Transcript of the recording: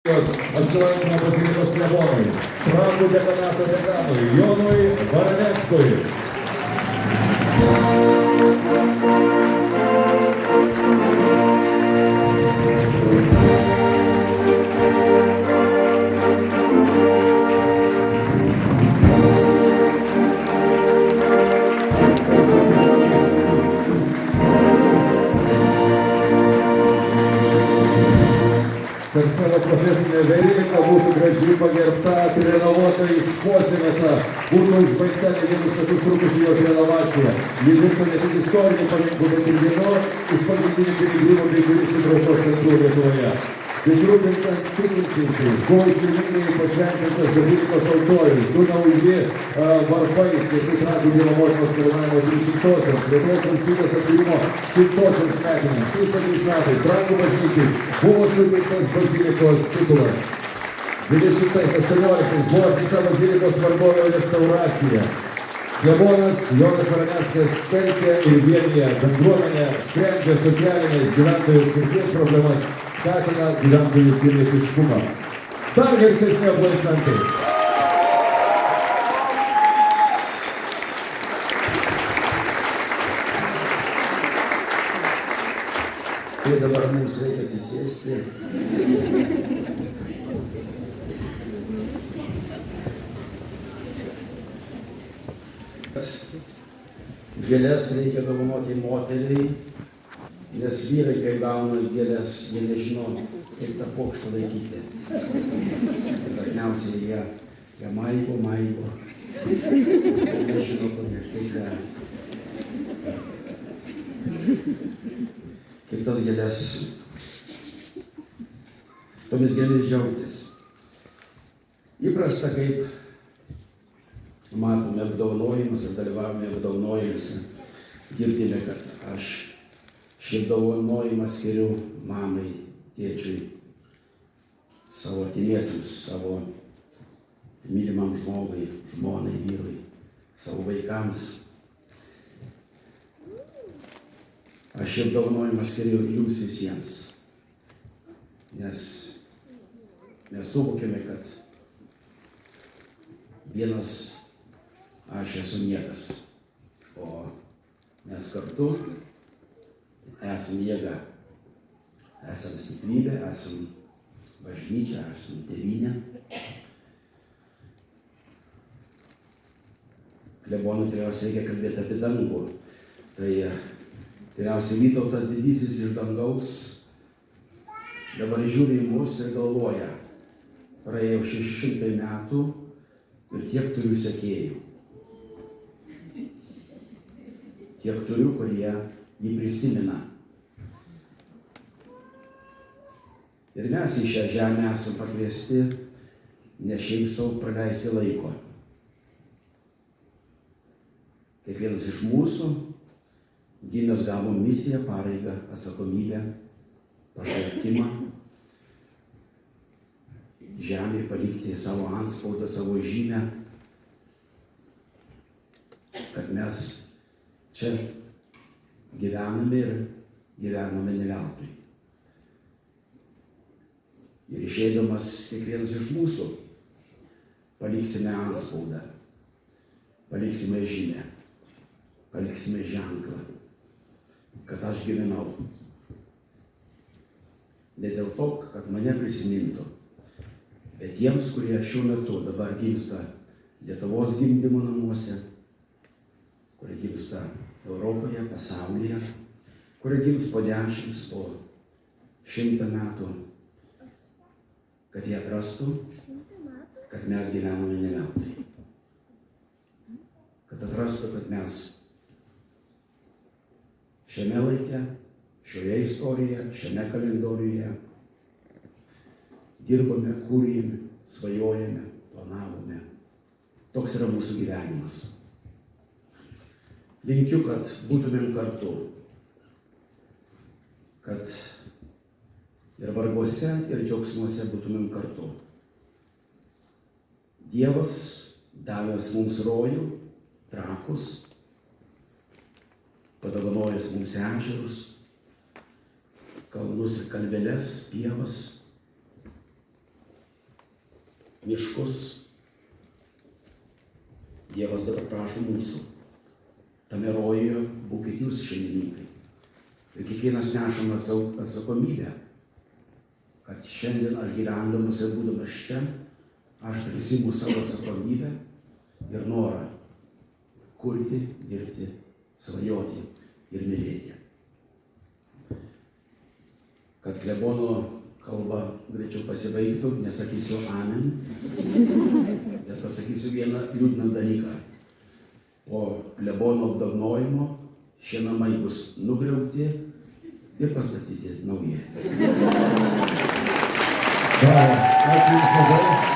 Apsilankymą bazilikos klebonui, Trakų dekanato dekanui Jonui Varaneckui. Per savo profesinę veiklą būtų gražiai pagerbta, renovuota, išpuoselėta, būtų užbaigta ne vienus metus trukusi jos renovacija. Ji virto ne tik istorinių paminklų, bet ir vienu iš pagrindinių piligrimų bei turistų traukos centrų Lietuvoje. Besirūpintant tikinčiaisiais buvo iškilmingai pašventintas bazilikos altorius, du nauji varpai skirti Trakų Dievo Motinos karūnavimo 300-osios, Lietuvos valstybės atkūrimo 100-osios metinėms. Tais pačiais metais Trakų bažnyčiai buvo suteiktas bazilikos titulas. 2018 buvo atlikta bazilikos vargonų restauracija. Klebonas Jonas Varaneckas telkia ir vienija bendruomenę, sprendžia socialinės gyventojų skirties problemas, skatina gyventojų pilietiškumą. Dar garsesni aplodismentai. Tai dabar mums reikia atsisėsti. Gėles reikia dovanoti moteriai, nes vyrai, kai gauna gėles, jie nežino, kaip tą pokštą laikyti. Dažniausiai jie maigo. Nežino, kaip tas gėles. Tomis gėlės džiaugtis. Įprasta, kaip matome apdovanojimus ir dalyvavome apdovanojimuose, girdime, kad aš šį apdovanojimą skiriu mamai, tėčiui, savo artimiesiems, savo mylimam žmogui, žmonai, vyrui, savo vaikams. Aš šį apdovanojimą skiriu jums visiems, nes mes suvokėme, kad vienas aš esu niekas, o mes kartu esam jėga, esam stiprybė, esam bažnyčia, esam tėvynė. Klebonui tikriausiai reikia kalbėti apie dangų. Tai tikriausiai Vytautas didysis iš dangaus dabar žiūri į mus ir galvoja, praėjo 600 metų ir tiek turiu sekėjų. Tiek turiu, kurie jį prisimena. Ir mes į šią žemę esame pakviesti ne šiaip savo praleisti laiko. Kiekvienas iš mūsų gimęs gavo misiją, pareigą, atsakomybę, pašaukimą žemėje palikti savo antspaudą, savo žymę, kad mes čia gyvename ir gyvename ne veltui. Ir išeidamas kiekvienas iš mūsų paliksime antspaudą, paliksime žymę, paliksime ženklą, kad aš gyvenau. Ne dėl to, kad mane prisimintų, bet tiems, kurie šiuo metu dabar gimsta Lietuvos gimdymo namuose, kurie gimsta Europoje, pasaulyje, kurie gims po 10, po 100 metų, kad jie atrastų, kad mes gyvename ne veltui. Kad atrastų, kad mes šiame laike, šioje istorijoje, šiame kalendoriuje dirbame, kūrėme, svajojame, planavome. Toks yra mūsų gyvenimas. Linkiu, kad būtumėm kartu, kad ir varguose, ir džiaugsmuose būtumėm kartu. Dievas davęs mums rojų, trakus, padovanojęs mums ežerus, kalnus ir kalveles, pievas, miškus. Dievas dabar prašo mūsų. Tame rojuje būkit jūs šeimininkai. Ir kiekvienas nešame atsakomybę, kad šiandien aš gyvendamas ir būdamas čia, aš prisimu savo atsakomybę ir norą kurti, dirbti, svajoti ir mylėti. Kad klebono kalba greičiau pasibaigtų, nesakysiu amen, bet pasakysiu vieną liūdną dalyką. Po klebono apdovanojimo šie namai bus nugriauti ir pastatyti nauji. Ačiū Jums labai.